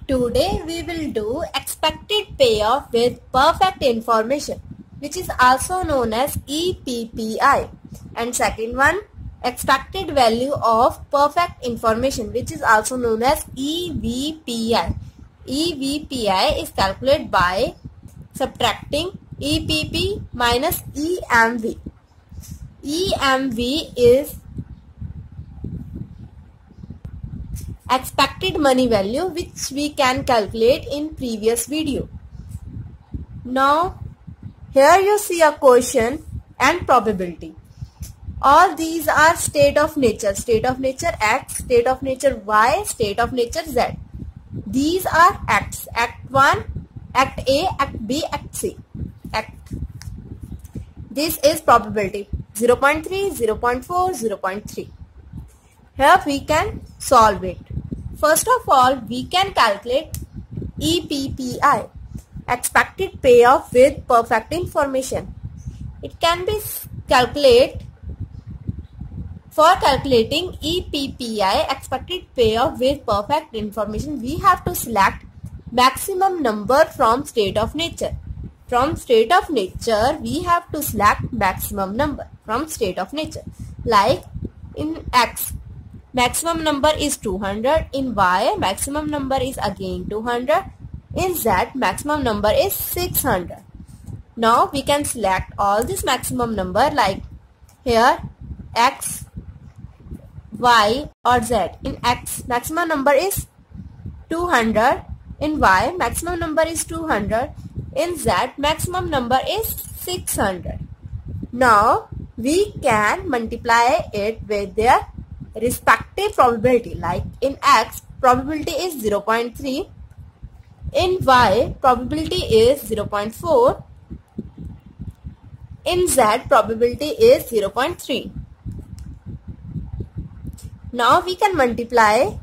Today we will do expected payoff with perfect information, which is also known as EPPI, and second one, expected value of perfect information, which is also known as EVPI. EVPI is calculated by subtracting EPP minus EMV. EMV is expected money value, which we can calculate in previous video. Now here you see a question and probability. All these are state of nature X, state of nature Y, state of nature Z. These are acts: act 1, act A, act B, act C. This is probability 0.3, 0.4, 0.3. Here we can solve it. First of all, we can calculate EPPI, expected payoff with perfect information. It can be calculated. For calculating EPPI, expected payoff with perfect information, we have to select maximum number from state of nature. From state of nature, we have to select maximum number from state of nature. Like in X, maximum number is 200. In Y, maximum number is again 200. In Z, maximum number is 600. Now we can select all this maximum number, like here X, Y or Z. In X, maximum number is 200. In Y, maximum number is 200. In Z, maximum number is 600. Now we can multiply it with their respective probability. Like in X, probability is 0.3. In Y, probability is 0.4. In Z, probability is 0.3. Now we can multiply,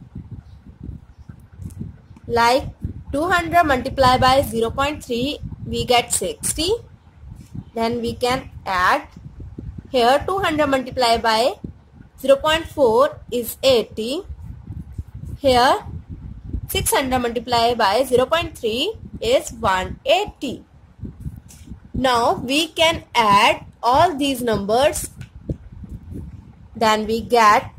like 200 multiplied by 0.3, we get 60. Then we can add, here 200 multiplied by 0.4 is 80. Here 600 multiplied by 0.3 is 180. Now we can add all these numbers. Then we get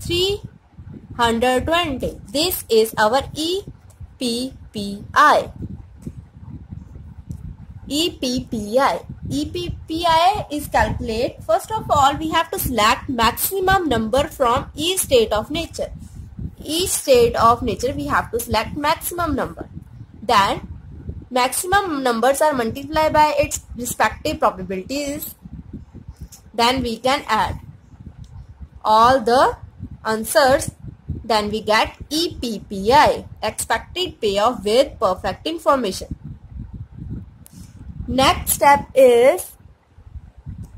320. This is our EPPI. EPPI is calculated. First of all, we have to select maximum number from each state of nature. Each state of nature we have to select maximum number. Then maximum numbers are multiplied by its respective probabilities. Then we can add all the answers. Then we get EPPI, expected payoff with perfect information. Next step is,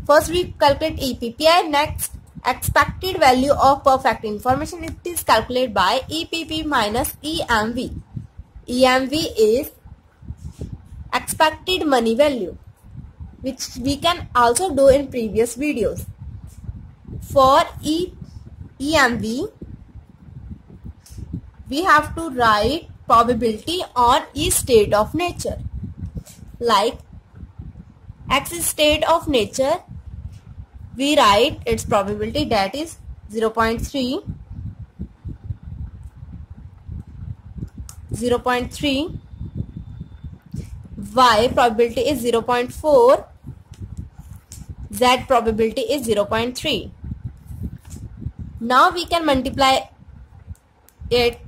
first we calculate EPPI, next expected value of perfect information. It is calculated by EPP minus EMV. EMV is expected money value, which we can also do in previous videos. For EMV, we have to write probability on each state of nature. Like X is state of nature, we write its probability, that is 0.3, 0.3. Y probability is 0.4. Z probability is 0.3. Now we can multiply it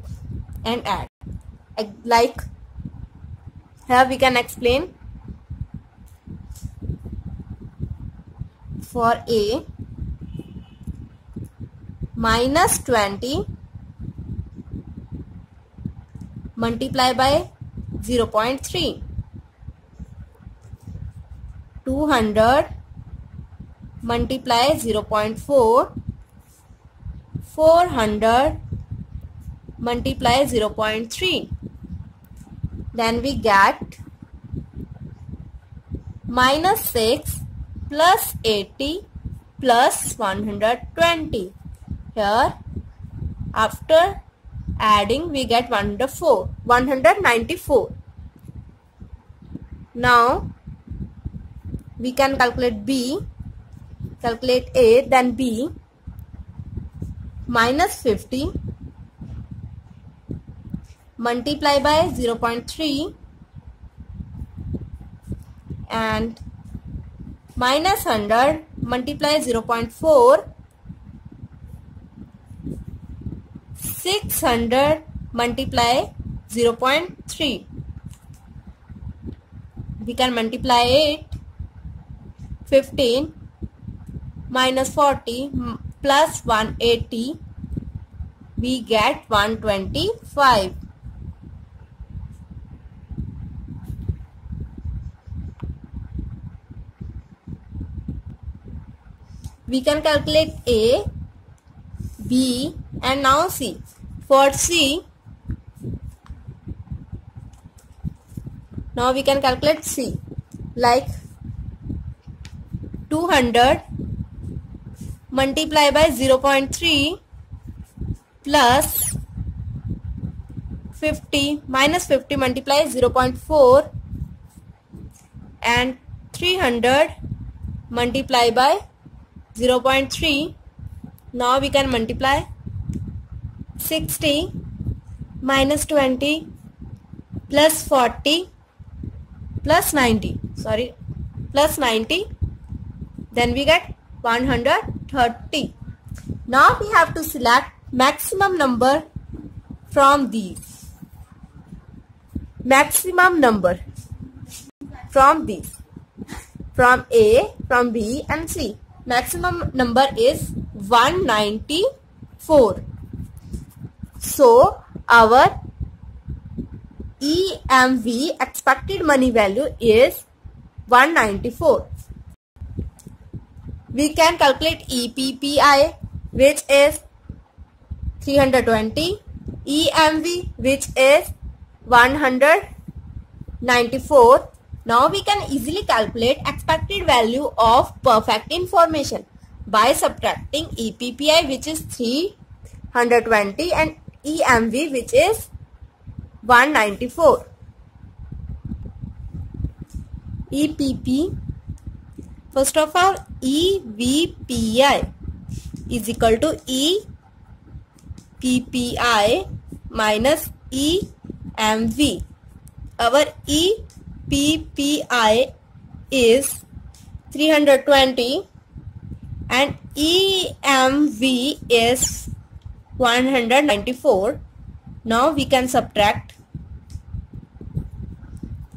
and add. Like here we can explain. For A, minus 20 multiplied by 0.3. 200 multiply 0.4. 400 multiply 0.3. Then we get minus 6 plus 80 plus 120. Here after Adding, we get 194. Now we can calculate B, calculate A, then B. Minus 50 multiply by 0.3 and minus 100 multiply 0.4, 600 multiply 0.3. We can multiply it. 15 minus 40 plus 180, we get 125. We can calculate A, B, and now C. For C, now we can calculate C, like 200 multiply by 0.3 plus 50 minus 50 multiply 0.4 and 300 multiply by 0.3. Now we can multiply 60 minus 20 plus 40 plus 90, plus 90, then we get 130. Now we have to select maximum number from these. Maximum number from these. From A, from B and C. Maximum number is 194. So our EMV, expected money value, is 194. We can calculate EPPI, which is 320, EMV, which is 194. Now we can easily calculate expected value of perfect information by subtracting EPPI, which is 320, and EMV, which is 194. EPP, first of all, EVPI is equal to EPPI minus EMV. Our EPPI is 320 and EMV is 194. Now we can subtract.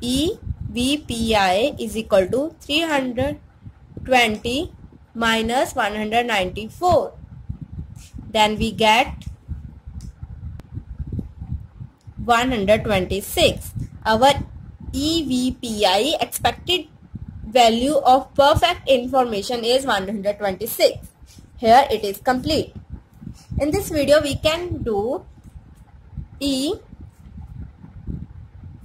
EVPI is equal to 320 minus 194. Then we get 126. Our EVPI, expected value of perfect information, is 126. Here it is complete. In this video we can do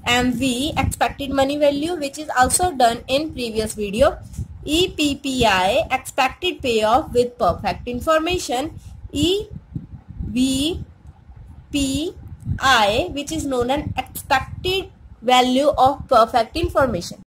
EMV, expected money value, which is also done in previous video. EPPI, expected payoff with perfect information. EVPI, which is known as expected value of perfect information.